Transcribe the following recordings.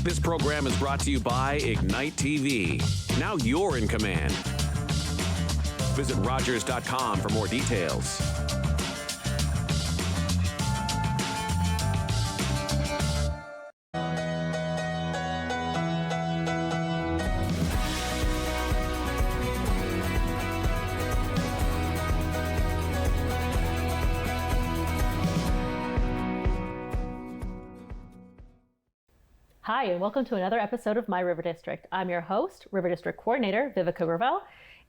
This program is brought to you by Ignite TV. Now you're in command. Visit Rogers.com for more details. Hi, and welcome to another episode of My River District. I'm your host, River District Coordinator, Viveca Ravel,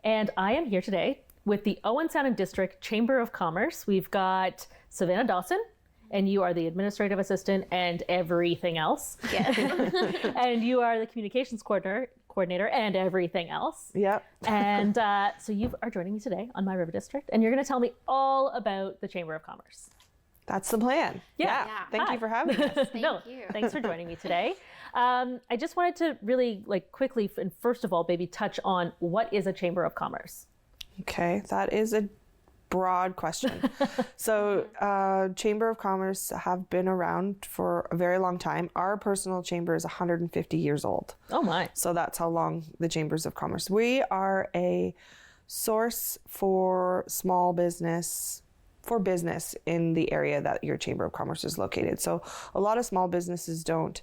and I am here today with the Owen Sound and District Chamber of Commerce. We've got Savannah Dawson, and you are the administrative assistant and everything else. Yes. And you are the communications coordinator and everything else. Yep. And so you are joining me today on My River District, and you're going to tell me all about the Chamber of Commerce. That's the plan. Yeah. Thank Hi. you for having us. Thank you. Thanks for joining me today. I just wanted to really quickly, and first of all, maybe touch on what is a Chamber of Commerce? Okay, that is a broad question. So Chamber of Commerce have been around for a very long time. Our personal chamber is 150 years old. Oh my. So that's how long the Chambers of Commerce. We are a source for small business, for business in the area that your Chamber of Commerce is located. So a lot of small businesses don't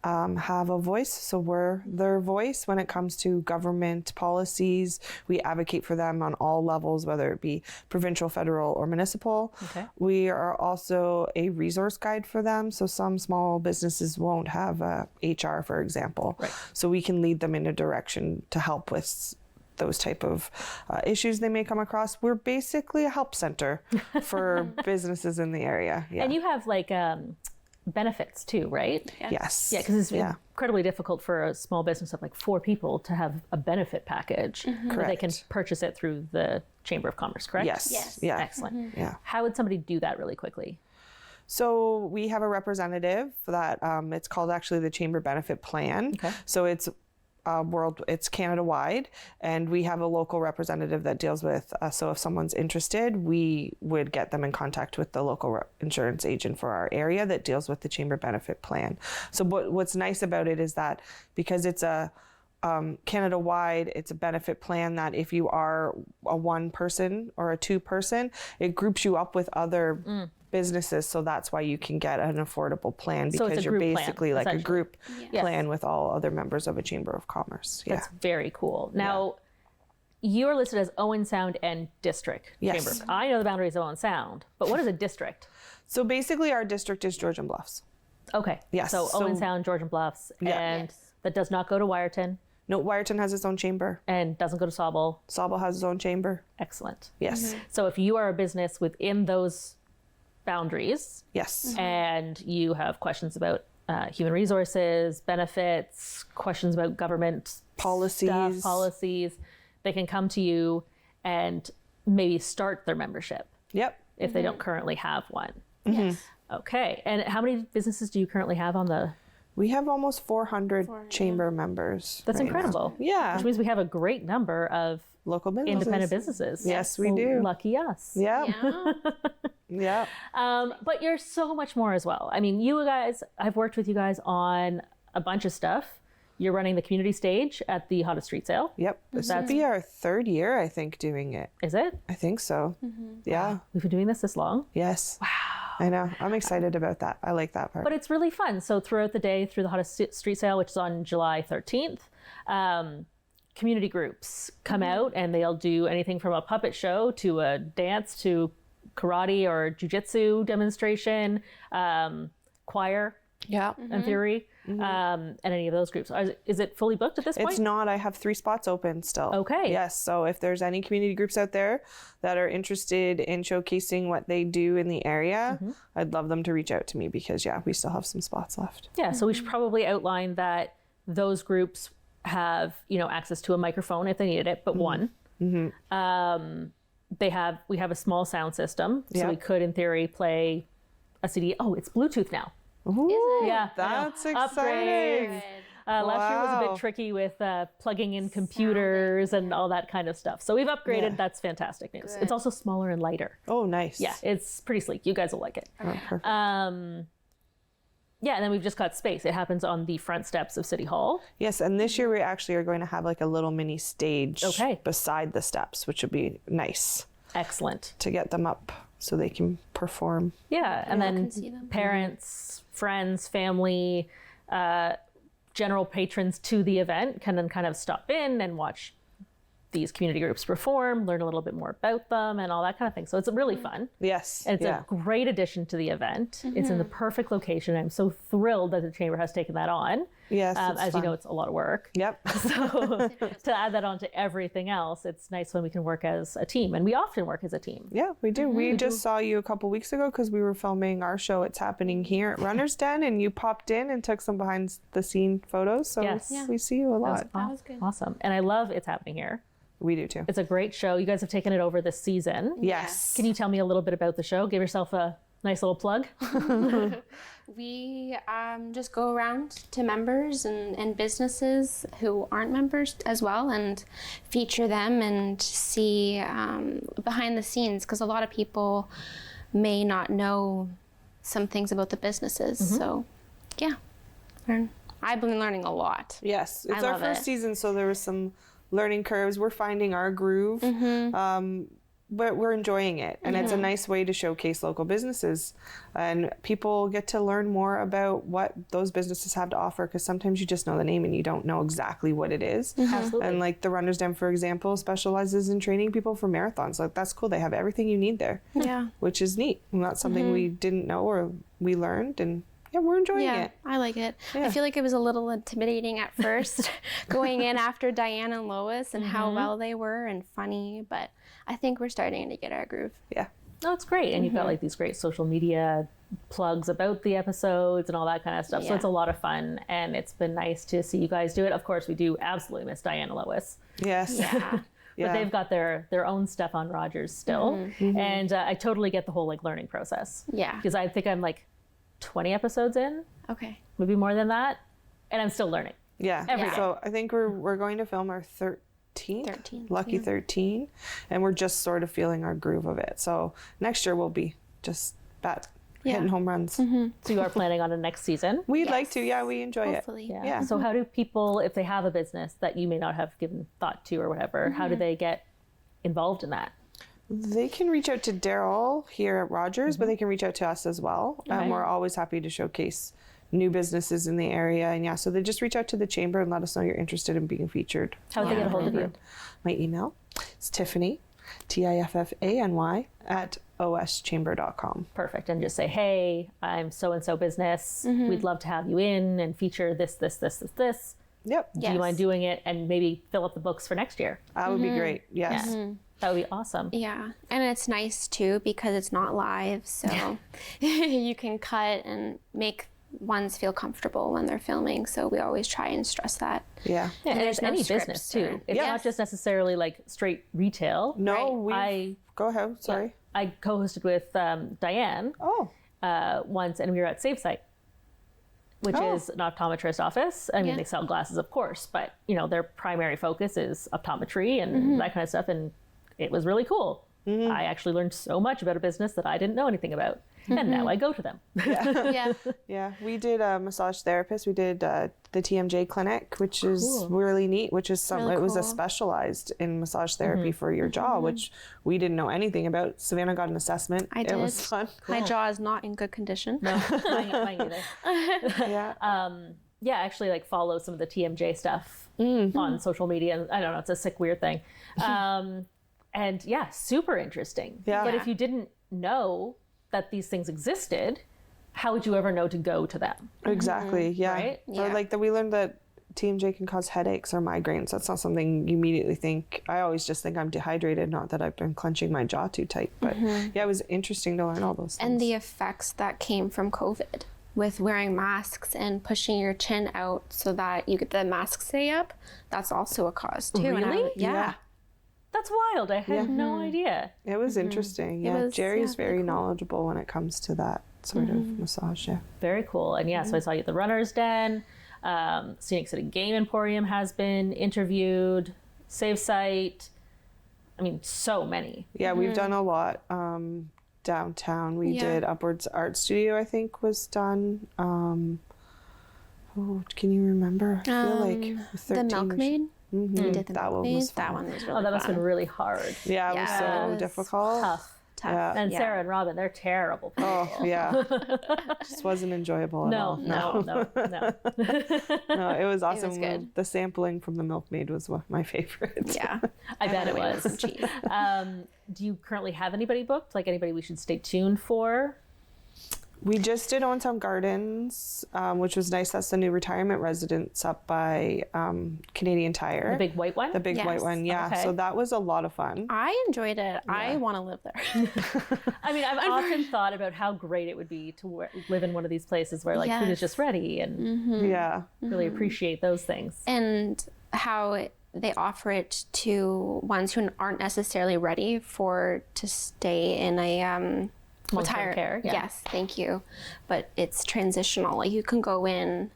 have a voice. So we're their voice when it comes to government policies. We advocate for them on all levels, whether it be provincial, federal, or municipal. Okay. We are also a resource guide for them. So some small businesses won't have a HR, for example. Right. So we can lead them in a direction to help with those type of issues they may come across. We're basically a help center for businesses in the area. Yeah. And you have benefits too, right? Yes. Yeah, because it's incredibly difficult for a small business of 4 people to have a benefit package. Where they can purchase it through the Chamber of Commerce, correct? Yes. Yes. Yeah. Excellent. Yeah. How would somebody do that really quickly? So we have a representative that it's called actually the Chamber Benefit Plan. Okay. So it's it's Canada wide, and we have a local representative that deals with. So if someone's interested, we would get them in contact with the local insurance agent for our area that deals with the Chamber Benefit Plan. So what's nice about it is that because it's a Canada wide, it's a benefit plan that if you are a 1 person or a 2 person, it groups you up with other businesses. So that's why you can get an affordable plan, So it's because a you're group basically plan, like a essentially. group Yes. plan with all other members of a Chamber of Commerce. Yeah. That's very cool. Now, you're listed as Owen Sound and District Yes. Chamber. I know the boundaries of Owen Sound, but what is a district? So basically our district is Georgian Bluffs. Okay. Yes, So so- Owen Sound, Georgian Bluffs, Yeah. and Yes. that does not go to Wyerton No, Wyerton has its own chamber. and doesn't go to Sauble. Sauble has its own chamber. Excellent. Yes. So if you are a business within those boundaries Yes. and you have questions about human resources, benefits, questions about government Policies. policies, they can come to you and maybe start their membership Yep. if they don't currently have one. Yes. Okay. And how many businesses do you currently have on the... We have almost 400 chamber members. That's right now. incredible. Yeah. Which means we have a great number of Local businesses. independent businesses. Yes, we Well, do. Lucky us. Yeah. Yeah. Yeah. But you're so much more as well. I mean, you guys, I've worked with you guys on a bunch of stuff. You're running the community stage at the Hottest Street Sale. Yep. This would be our 3rd year, I think, doing it. Is it? I think so. Yeah. We've been doing this long. Yes. Wow. I know. I'm excited about that. I like that part. But it's really fun. So throughout the day, through the Hottest Street Sale, which is on July 13th, community groups come out and they'll do anything from a puppet show to a dance to karate or jiu-jitsu demonstration, choir yeah. in theory, and any of those groups. Is it fully booked at this point? It's not. I have 3 spots open still. Okay. Yes. So if there's any community groups out there that are interested in showcasing what they do in the area, I'd love them to reach out to me because, we still have some spots left. Yeah, so we should probably outline that those groups have, access to a microphone if they needed it, but one. We have a small sound system, so we could, in theory, play a CD. Oh, it's Bluetooth now. Ooh, Yeah, that's I know. exciting. Upgrade. Last year was a Wow. bit tricky with plugging in computers and all that kind of stuff. So we've upgraded. Yeah. That's fantastic news. Good. It's also smaller and lighter. Oh, nice. Yeah, it's pretty sleek. You guys will like it. Oh, perfect. Yeah, and then we've just got space. It happens on the front steps of City Hall. Yes, and this year we actually are going to have like a little mini stage beside the steps, which would be nice. Excellent. To get them up so they can perform. Yeah, and then parents, friends, family, general patrons to the event can then kind of stop in and watch these community groups perform, learn a little bit more about them and all that kind of thing. So it's really fun. Yes. And it's a great addition to the event. It's in the perfect location. I'm so thrilled that the Chamber has taken that on. Yes. As you know, it's a lot of work. Yep. So to add that on to everything else, it's nice when we can work as a team. And we often work as a team. Yeah, we do. We just saw you a couple weeks ago because we were filming our show. It's happening here at Runner's Den, and you popped in and took some behind the scene photos. So we see you a lot. That was good. Awesome. And I love It's Happening Here. We do too. It's a great show. You guys have taken it over this season. Yes. Can you tell me a little bit about the show? Give yourself a nice little plug. We just go around to members and businesses who aren't members as well and feature them and see behind the scenes, because a lot of people may not know some things about the businesses. So yeah, I've been learning a lot. Yes. It's our first season, so there was some learning curves. We're finding our groove, but we're enjoying it. And it's a nice way to showcase local businesses. And people get to learn more about what those businesses have to offer, because sometimes you just know the name and you don't know exactly what it is. Absolutely. And like the Runner's Den, for example, specializes in training people for marathons. Like, that's cool. They have everything you need there. Yeah. Which is neat. And that's something we didn't know or we learned, and yeah, we're enjoying it. I like it. Yeah. I feel like it was a little intimidating at first going in after Diane and Lois and how well they were and funny, but I think we're starting to get our groove. Yeah. No, it's great. And you've got like these great social media plugs about the episodes and all that kind of stuff. So it's a lot of fun, and it's been nice to see you guys do it. Of course, we do absolutely miss Diane and Lois. Yes. Yeah. But they've got their own stuff on Rogers still. And I totally get the whole like learning process. Yeah. Because I think I'm like 20 episodes in, Okay. maybe more than that, and I'm still learning. Yeah. Every day. So I think we're going to film our 13th. Lucky 13, and we're just sort of feeling our groove of it. So next year we'll be just hitting home runs. So you are planning on a next season? We'd like to. Yeah, we enjoy Hopefully. it. Yeah. So how do people, if they have a business that you may not have given thought to or whatever, how do they get involved in that? They can reach out to Daryl here at Rogers, but they can reach out to us as well. We're always happy to showcase new businesses in the area. And so they just reach out to the Chamber and let us know you're interested in being featured. How do they get a hold of you? My email is Tiffany, Tiffany, at oschamber.com. Perfect. And just say, hey, I'm so-and-so business. We'd love to have you in and feature this. Yep. Do you mind doing it? And maybe fill up the books for next year. That would be great. Yes. Yeah. That would be awesome. Yeah. And it's nice too because it's not live. So you can cut and make ones feel comfortable when they're filming. So we always try and stress that. Yeah. And there's it's no any scripts business too. or- It's not just necessarily like straight retail. No, I go ahead. Sorry. I co-hosted with Diane once, and we were at Safe Site, which is an optometrist office. I mean, they sell glasses, of course, but their primary focus is optometry and that kind of stuff. And it was really cool. I actually learned so much about a business that I didn't know anything about. And now I go to them. Yeah. We did a massage therapist. We did the TMJ clinic, which is really neat, which is something, Really it was a cool. specialized in massage therapy for your jaw, which we didn't know anything about. Savannah got an assessment. I did. It was fun. My jaw is not in good condition. No, mine either. Yeah. I actually like follow some of the TMJ stuff on social media. And I don't know, it's a sick, weird thing. And super interesting. Yeah. But if you didn't know that these things existed, how would you ever know to go to them? Exactly. Yeah. Right? Or like we learned that TMJ can cause headaches or migraines. That's not something you immediately think. I always just think I'm dehydrated, not that I've been clenching my jaw too tight. But it was interesting to learn all those things. And the effects that came from COVID with wearing masks and pushing your chin out so that you get the mask stay up, that's also a cause too. And Really? yeah. That's wild. I had no idea. It was interesting. Yeah. was, Jerry's very knowledgeable when it comes to that sort of massage. Yeah. Very cool. And so I saw you at the Runner's Den. Scenic City Game Emporium has been interviewed. Save Site. I mean, so many. Yeah, we've done a lot. downtown. We did Upwards Art Studio, I think, was done. Can you remember? I feel like the Milkmaid. We did the That one was fun. That one was really Oh, that must have been really hard. Yeah, it was so difficult. Tough. Yeah. And Sarah and Robin, they're terrible people. Oh, yeah. Just wasn't enjoyable at all. No. No, it was awesome. was good. The sampling from the Milkmaid was one of my favorites. Yeah. I bet it was. Some cheese. Do you currently have anybody booked? Like anybody we should stay tuned for? We just did Owen Sound Gardens, which was nice. That's the new retirement residence up by Canadian Tire. The big white one? The big white one, yeah. Okay. So that was a lot of fun. I enjoyed it. I want to live there. I mean, I've often thought about how great it would be to live in one of these places where like food is just ready and Yeah. really appreciate those things. And how they offer it to ones who aren't necessarily ready to stay in a Long-term care, yeah. Yes, thank you. But it's transitional. Like you can go in,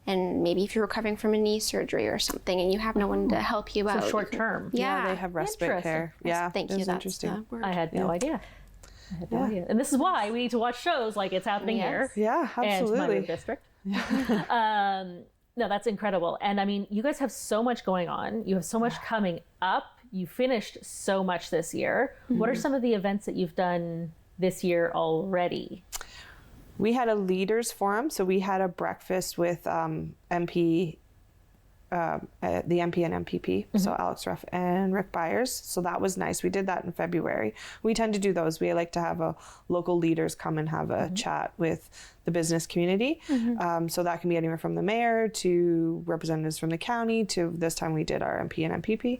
and maybe if you're recovering from a knee surgery or something, and you have no one to help you out. So short term. Yeah, They have respite Interesting. care. Yeah. Thank it you. was That's interesting. the word. I had no idea. And this is why we need to watch shows like It's Happening Here. Yeah, And My absolutely. Road District. No, that's incredible. And I mean, you guys have so much going on. You have so much coming up. You finished so much this year. What are some of the events that you've done this year already? We had a leaders forum, so we had a breakfast with MP, the MP and MPP, so Alex Ruff and Rick Byers. So that was nice. We did that in February. We tend to do those. We like to have local leaders come and have a chat with the business community. So that can be anywhere from the mayor to representatives from the county to this time we did our MP and MPP.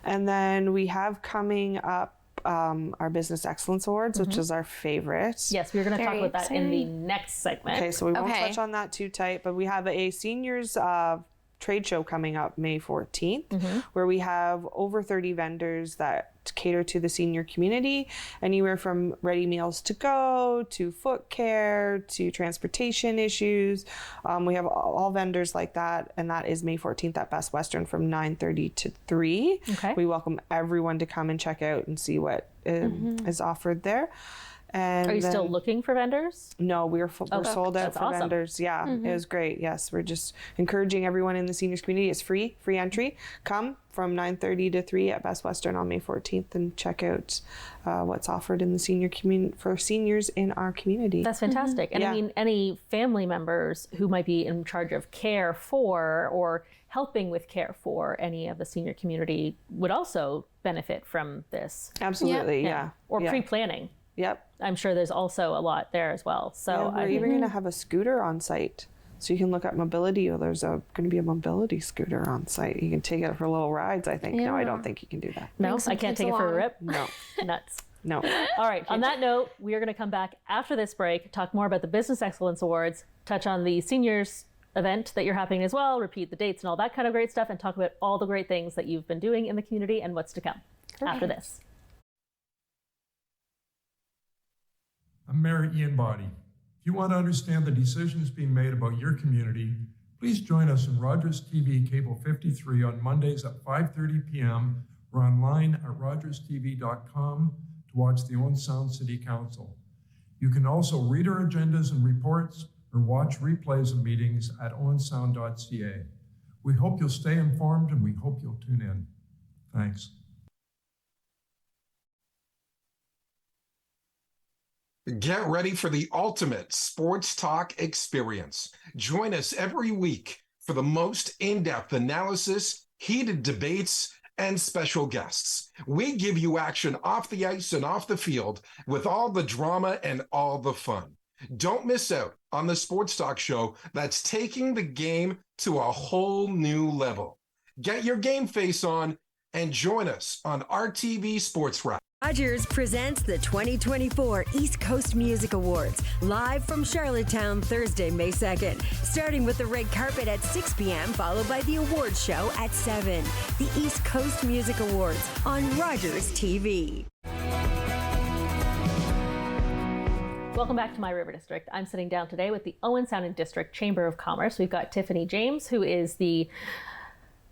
And then we have coming up our Business Excellence Awards, which is our favorite. Yes, we're going to talk Very about that in the exciting. next segment. Okay, so we won't Okay. touch on that too tight, but we have a seniors trade show coming up May 14th, where we have over 30 vendors that cater to the senior community, anywhere from ready meals to go, to foot care, to transportation issues. We have all vendors like that, and that is May 14th at Best Western from 9:30 to 3. Okay. We welcome everyone to come and check out and see what is offered there. And Are you still then- looking for vendors? No, we're sold out that's for awesome. vendors. Yeah, it was great. Yes, we're just encouraging everyone in the seniors community. It's free entry. Come from 9:30 to 3 at Best Western on May 14th and check out what's offered in the senior community for seniors in our community. That's fantastic. And I Yeah. mean, any family members who might be in charge of care for or helping with care for any of the senior community would also benefit from this. Absolutely, yeah. Or yeah. pre-planning. Yep. I'm sure there's also a lot there as well. So Yeah, we're even going to have a scooter on site. So you can look at mobility. There's going to be a mobility scooter on site. You can take it for little rides, I think. No, I don't think you can do that. no, Bring some I can't kids take it for a along. rip. No, Nuts. no. All right. On that note, we are going to come back after this break, talk more about the Business Excellence Awards, touch on the seniors event that you're happening as well, repeat the dates and all that kind of great stuff, and talk about all the great things that you've been doing in the community and what's to come after this. I'm Mayor Ian Boddy. If you want to understand the decisions being made about your community, please join us in Rogers TV Cable 53 on Mondays at 5:30 p.m. or online at rogerstv.com to watch the Owen Sound City Council. You can also read our agendas and reports or watch replays of meetings at owensound.ca. We hope you'll stay informed and we hope you'll tune in. Thanks. Get ready for the ultimate sports talk experience. Join us every week for the most in-depth analysis, heated debates, and special guests. We give you action off the ice and off the field with all the drama and all the fun. Don't miss out on the sports talk show that's taking the game to a whole new level. Get your game face on and join us on RTV Sports Wrap. Rogers presents the 2024 East Coast Music Awards, live from Charlottetown Thursday, May 2nd, starting with the red carpet at 6 p.m., followed by the awards show at 7. The East Coast Music Awards on Rogers TV. Welcome back to My River District. I'm sitting down today with the Owen Sound and District Chamber of Commerce. We've got Tiffany James, who is the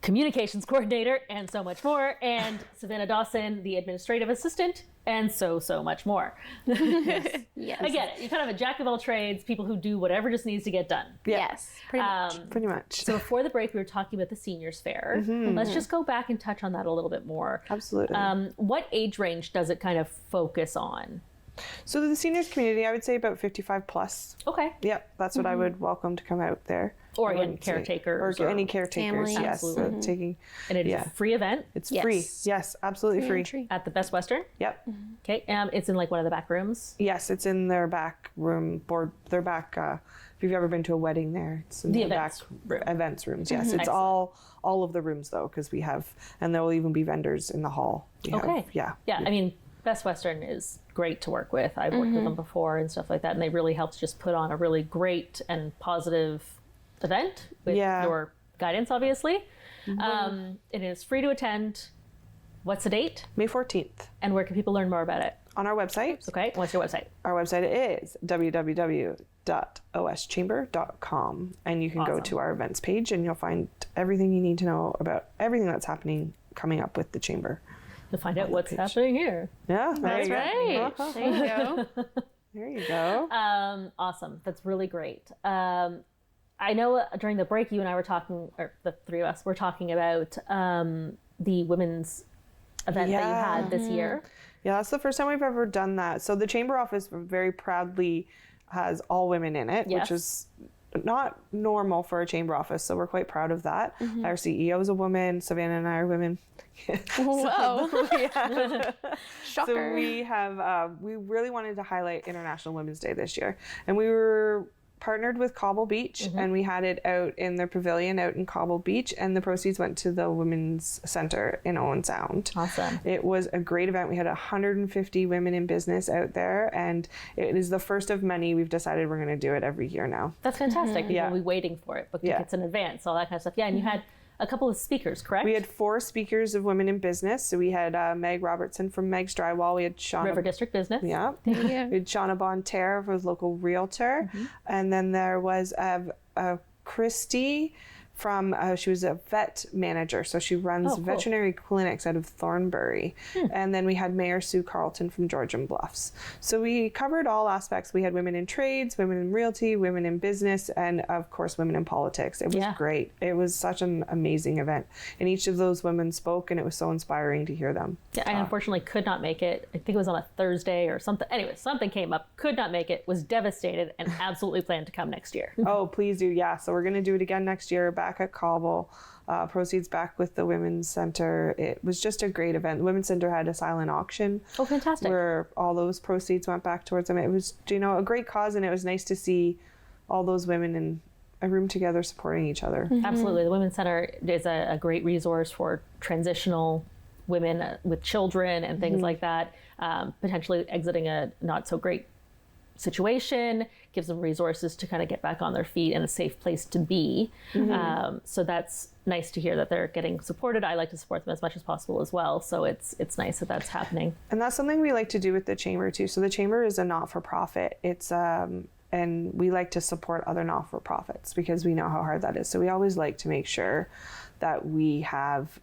communications coordinator and so much more, and Savannah Dawson, the administrative assistant and so much more. Yes. I get it. You're kind of a jack of all trades, people who do whatever just needs to get done. Yes, pretty much. Pretty much. So before the break, we were talking about the seniors fair. Let's just go back and touch on that a little bit more. Absolutely. What age range does it kind of focus on? So the seniors community, I would say about 55 plus. Okay. Yep, that's what I would welcome to come out there. Or I again, wouldn't say- caretakers. Or any caretakers, Families. yes. So taking, And it is a free event it's Yes. free. Yes, absolutely free. at the Best Western. Yep. Okay. It's in like one of the back rooms. Yes, it's in their back room, their back, if you've ever been to a wedding there, it's in The the events back room. events rooms. Yes, it's Excellent. all of the rooms though, because we have, and there will even be vendors in the hall. We have- Okay. yeah. Yeah. I mean, Best Western is great to work with. I've worked with them before and stuff like that. And they really helped just put on a really great and positive event with Yeah. your guidance, obviously. It is free to attend. What's the date? May 14th And where can people learn more about it? on our website. Okay. What's your website? Our website is www.oschamber.com, and you can go Awesome. to our events page and you'll find everything you need to know about everything that's happening coming up with the chamber. To find out what's happening here. Yeah, there That's you right. go. There you go. There you go. Awesome. That's really great. I know during the break, you and I were talking, or the three of us were talking about the women's event that you had this year. Yeah, that's the first time we've ever done that. So the chamber office very proudly has all women in it, Yes. which is not normal for a chamber office. So we're quite proud of that. Our CEO is a woman. Savannah and I are women. Whoa. Shocker. So we have, we really wanted to highlight International Women's Day this year. And we were partnered with Cobble Beach and we had it out in their pavilion out in Cobble Beach, and the proceeds went to the Women's Center in Owen Sound. Awesome. It was a great event. We had 150 women in business out there, and it is the first of many. We've decided we're going to do it every year now. That's fantastic. Yeah. We'll be waiting for it. Book Yeah. tickets in advance, all that kind of stuff. Yeah, and you had a couple of speakers, correct? We had 4 speakers of women in business. So we had Meg Robertson from Meg's Drywall. We had Shauna. River District Business. Yeah. Yeah. We had Shauna Bonterre, who was local realtor. And then there was Christy from, she was a vet manager. So she runs cool. veterinary clinics out of Thornbury. And then we had Mayor Sue Carlton from Georgian Bluffs. So we covered all aspects. We had women in trades, women in realty, women in business, and of course, women in politics. It was Yeah. great. It was such an amazing event. And each of those women spoke, and it was so inspiring to hear them. Yeah, I unfortunately could not make it. I think it was on a Thursday or something. Anyway, something came up, could not make it, was devastated, and absolutely planned to come next year. Oh, please do. Yeah. So we're going to do it again next year back at Cobble. Proceeds back with the Women's Center. It was just a great event. The Women's Center had a silent auction. Oh, fantastic. Where all those proceeds went back towards them. It was, a great cause, and it was nice to see all those women in a room together supporting each other. Absolutely. The Women's Center is a great resource for transitional women with children and things like that, potentially exiting a not so great situation, gives them resources to kind of get back on their feet and a safe place to be. So that's nice to hear that they're getting supported. I like to support them as much as possible as well. So it's nice that that's happening. And that's something we like to do with the chamber too. So the chamber is a not-for-profit. It's and we like to support other not-for-profits because we know how hard that is. So we always like to make sure that we have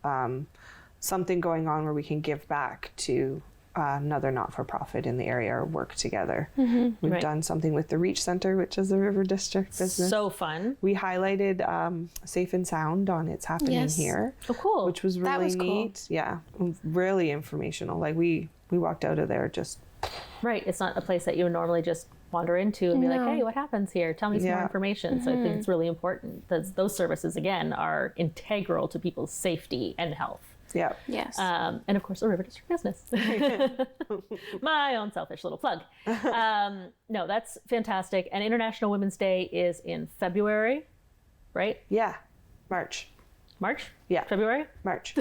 something going on where we can give back to another not-for-profit in the area or work together. We've Right. done something with the Reach Center, which is a River District business. So fun. We highlighted Safe and Sound on It's Happening Yes. Here, Oh, cool. which was really That was cool. neat. Yeah, really informational. Like we walked out of there just Right. It's not a place that you would normally just wander into and be like, No. hey, what happens here? Tell me some more Yeah. information. So I think it's really important. Those services, again, are integral to people's safety and health. yeah. Yes. And of course, a River District business. My own selfish little plug. No, that's fantastic. And International Women's Day is in February, right? Yeah, March. March? Yeah. February? March.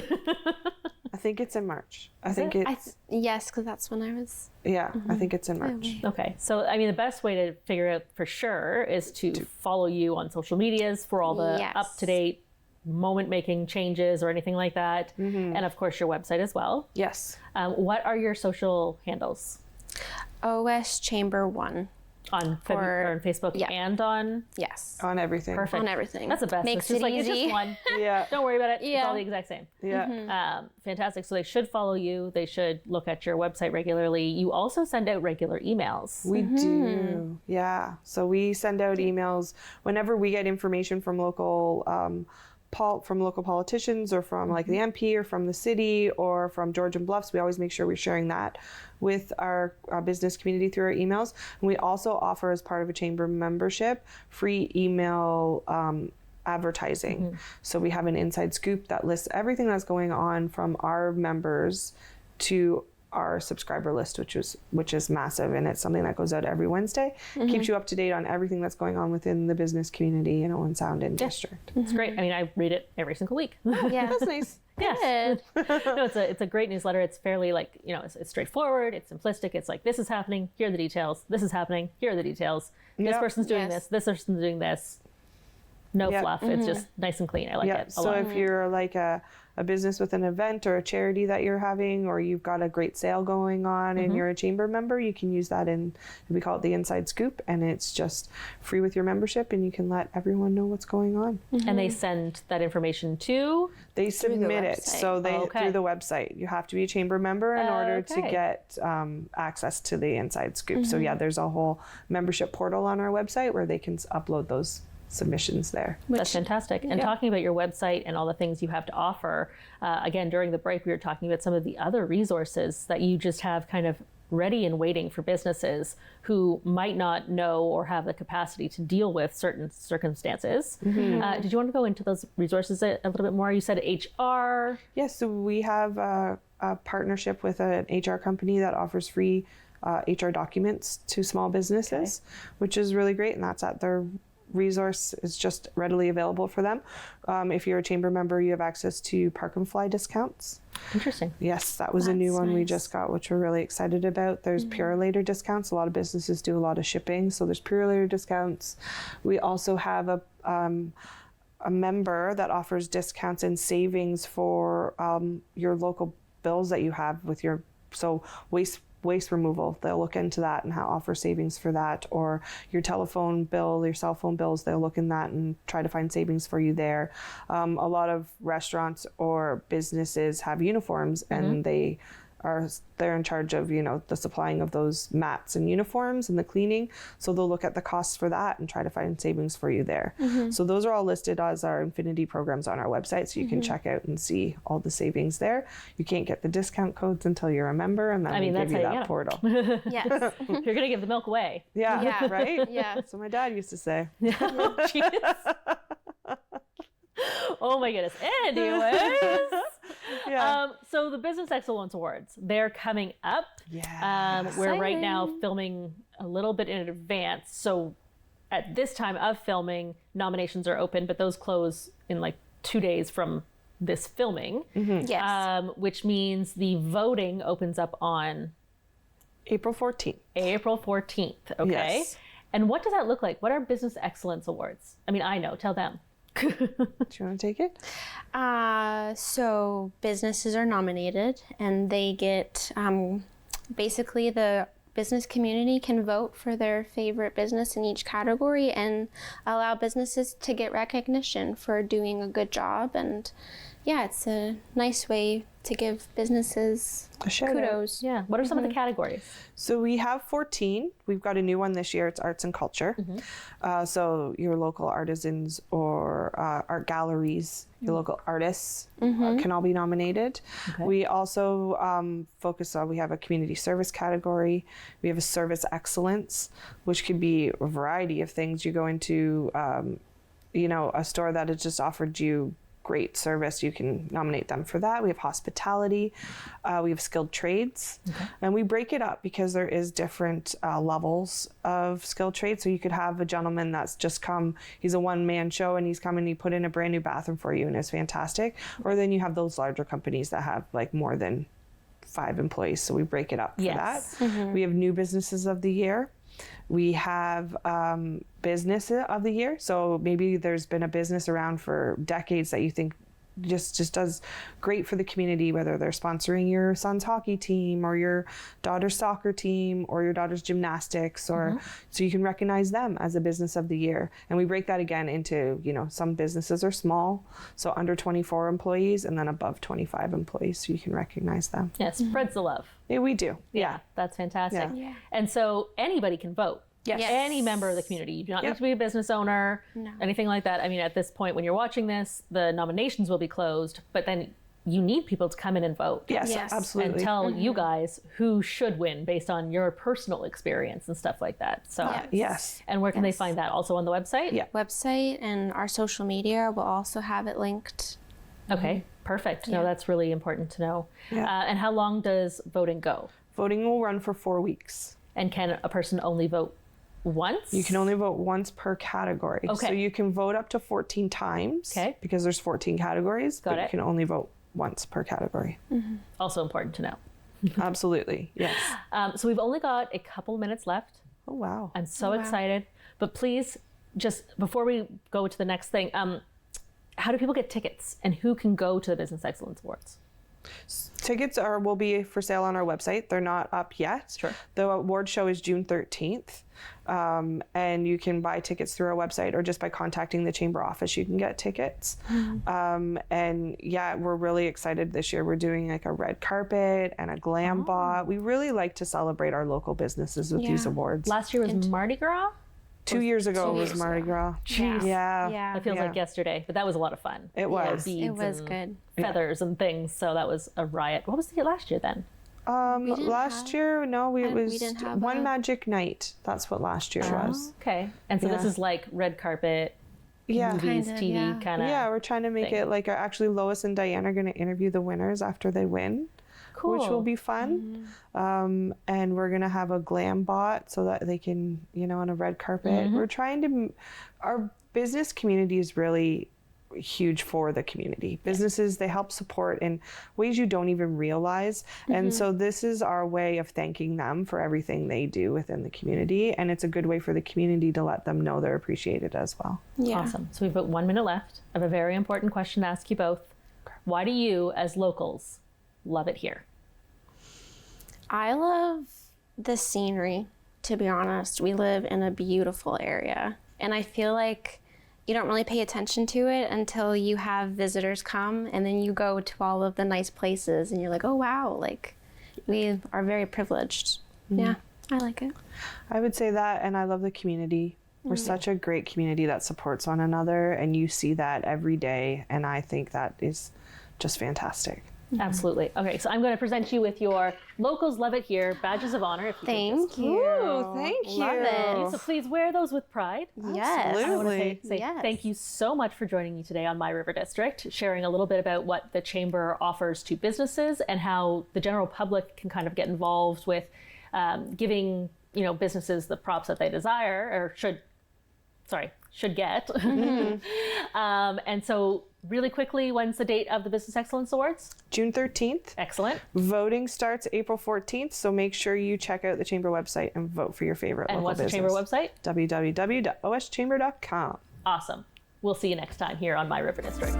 I think it's in March. I think it? it's Yes, because that's when I was. yeah. I think it's in March. Okay. So, I mean, the best way to figure out for sure is to follow you on social medias for all the Yes. up-to-date moment-making changes or anything like that. And of course, your website as well. Yes. What are your social handles? OS Chamber 1. On Facebook yeah. and on... Yes. On everything. Perfect. On everything. That's the best. Makes it's just it It's easy. just one. Yeah. Don't worry about it. It's Yeah. all the exact same. Yeah. Fantastic. So they should follow you. They should look at your website regularly. You also send out regular emails. We do. Yeah. So we send out emails whenever we get information from local politicians or from like the MP or from the city or from Georgian Bluffs. We always make sure we're sharing that with our business community through our emails. And we also offer, as part of a chamber membership, free email advertising. So we have an inside scoop that lists everything that's going on from our members to our subscriber list, which is massive, and it's something that goes out every Wednesday. Keeps you up to date on everything that's going on within the business community in Owen Sound and District. It's great. I mean, I read it every single week. Yeah. That's nice. Yes. No, it's a great newsletter. It's fairly it's straightforward. It's simplistic. It's like, this is happening. Here are the details. This is happening. Here are the details. This Yep. person's doing Yes. this. This person's doing this. No Yep. fluff. It's just nice and clean. I like it a So lot. if you're like a business with an event or a charity that you're having, or you've got a great sale going on and you're a chamber member, you can use that we call it the inside scoop, and it's just free with your membership, and you can let everyone know what's going on. And they send that information to... They submit it. website. So they Okay. through the website. You have to be a chamber member in order to Okay. get access to the inside scoop. So yeah, there's a whole membership portal on our website where they can upload those submissions there. That's fantastic. And talking about your website and all the things you have to offer, again, during the break, we were talking about some of the other resources that you just have kind of ready and waiting for businesses who might not know or have the capacity to deal with certain circumstances. Did you want to go into those resources a little bit more? You said HR. Yes, so we have a partnership with an HR company that offers free HR documents to small businesses, which is really great, and that's at their resource is just readily available for them. If you're a chamber member, you have access to Park and Fly discounts. Interesting. Yes, that was a new one we nice. just got, which we're really excited about. There's Purolator discounts. A lot of businesses do a lot of shipping, so there's Purolator discounts. We also have a member that offers discounts and savings for your local bills that you have with your waste removal. They'll look into that and offer savings for that, or your telephone bill, your cell phone bills, they'll look in that and try to find savings for you there. A lot of restaurants or businesses have uniforms, and they're in charge of the supplying of those mats and uniforms and the cleaning, so they'll look at the costs for that and try to find savings for you there. So those are all listed as our Infinity programs on our website, so you can check out and see all the savings there. You can't get the discount codes until you're a member, and then we give you that portal. Yes. You're going to give the milk away. Yeah, right? Yeah. That's what my dad used to say. Jeez. Oh my goodness. Anyways. Yeah. So the Business Excellence Awards, they're coming up. We're right now filming a little bit in advance. So at this time of filming, nominations are open, but those close in like 2 days from this filming. Yes. Which means the voting opens up on April 14th. April 14th. Okay. Yes. And what does that look like? What are Business Excellence Awards? I mean, I know. Tell them. Do you want to take it? So businesses are nominated, and they get basically the business community can vote for their favorite business in each category and allow businesses to get recognition for doing a good job. And yeah, it's a nice way to give businesses A shout out. kudos. Yeah. What are some of the categories? So we have 14. We've got a new one this year. It's arts and culture. So your local artisans or art galleries, your local artists can all be nominated. We also focus on, we have a community service category. We have a service excellence, which could be a variety of things. You go into, a store that has just offered you great service, you can nominate them for that. We have hospitality, we have skilled trades, and we break it up because there is different levels of skilled trades. So you could have a gentleman that's just come, he's a one-man show, and he's come and he put in a brand new bathroom for you and it's fantastic. Or then you have those larger companies that have like more than 5 employees, so we break it up for that. We have new businesses of the year. We have business of the year. So maybe there's been a business around for decades that you think just does great for the community, whether they're sponsoring your son's hockey team or your daughter's soccer team or your daughter's gymnastics, or so you can recognize them as a business of the year. And we break that again into, some businesses are small, so under 24 employees, and then above 25 employees, so you can recognize them. Yeah, spreads the love. Yeah, we do. Yeah, that's fantastic. Yeah. And so anybody can vote. Yes. Any member of the community. You do not need to be a business owner, anything like that. I mean, at this point, when you're watching this, the nominations will be closed, but then you need people to come in and vote. Yes, absolutely. And tell you guys who should win based on your personal experience and stuff like that. So, yes. And where can they find that? Also on the website? Yeah. Website and our social media will also have it linked. Okay, perfect. No, that's really important to know. Yeah. And how long does voting go? Voting will run for 4 weeks. And can a person only vote once? You can only vote once per category. Okay. So you can vote up to 14 times. Okay. Because there's 14 categories. Got but it. You can only vote once per category. Also important to know. Absolutely. Yes. So we've only got a couple minutes left. Oh, wow. I'm so excited. But please, just before we go to the next thing, how do people get tickets and who can go to the Business Excellence Awards? Tickets will be for sale on our website. They're not up yet. Sure. The award show is June 13th. And you can buy tickets through our website or just by contacting the chamber office, you can get tickets. And yeah, we're really excited this year. We're doing like a red carpet and a glam bot. We really like to celebrate our local businesses with these awards. Last year was Mardi Gras? 2 years ago was Mardi Gras. Jeez. Yeah. That feels like yesterday, but that was a lot of fun. It was. Beads It was and good. feathers and things, so that was a riot. What was the last year then? Last year, no, it was didn't have One Magic Night. That's what last year was. Okay. And so this is like red carpet, movies, Kinda, TV kind of. Yeah, we're trying to make it like actually Lois and Diane are going to interview the winners after they win. Cool. Which will be fun. And we're going to have a glam bot so that they can, on a red carpet. We're trying to, our business community is really huge for the community. Businesses, they help support in ways you don't even realize. And so this is our way of thanking them for everything they do within the community. And it's a good way for the community to let them know they're appreciated as well. Yeah. Awesome. So we've got 1 minute left. I have a very important question to ask you both. Why do you, as locals, love it here? I love the scenery, to be honest. We live in a beautiful area, and I feel like you don't really pay attention to it until you have visitors come, and then you go to all of the nice places and you're like, oh wow, like we are very privileged. Yeah, I like it. I would say that, and I love the community. We're such a great community that supports one another, and you see that every day, and I think that is just fantastic. Absolutely. Okay, so I'm going to present you with your Locals Love It Here badges of honor. If you Thank you. Ooh, thank you. Love it. So please wear those with pride. Yes. I want to Absolutely. say Yes. thank you so much for joining me today on My River District, sharing a little bit about what the Chamber offers to businesses and how the general public can kind of get involved with giving businesses the props that they desire or should get. And so really quickly, when's the date of the Business Excellence Awards? June 13th. Excellent. Voting starts April 14th, so make sure you check out the Chamber website and vote for your favorite And local what's the business. Chamber website? www.oschamber.com. Awesome. We'll see you next time here on My River District.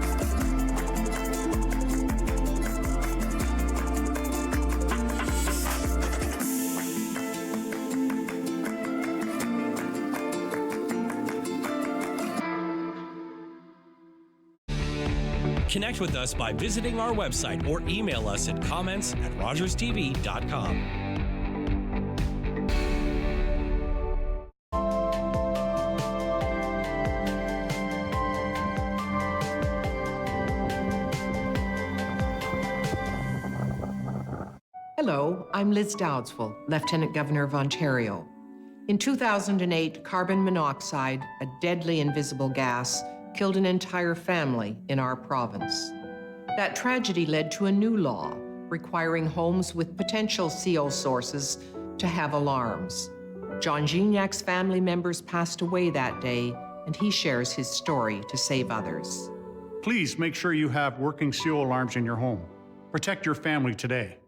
Connect with us by visiting our website or email us at comments@rogerstv.com. Hello, I'm Liz Dowdswell, Lieutenant Governor of Ontario. In 2008, carbon monoxide, a deadly invisible gas, killed an entire family in our province. That tragedy led to a new law requiring homes with potential CO sources to have alarms. John Gignac's family members passed away that day, and he shares his story to save others. Please make sure you have working CO alarms in your home. Protect your family today.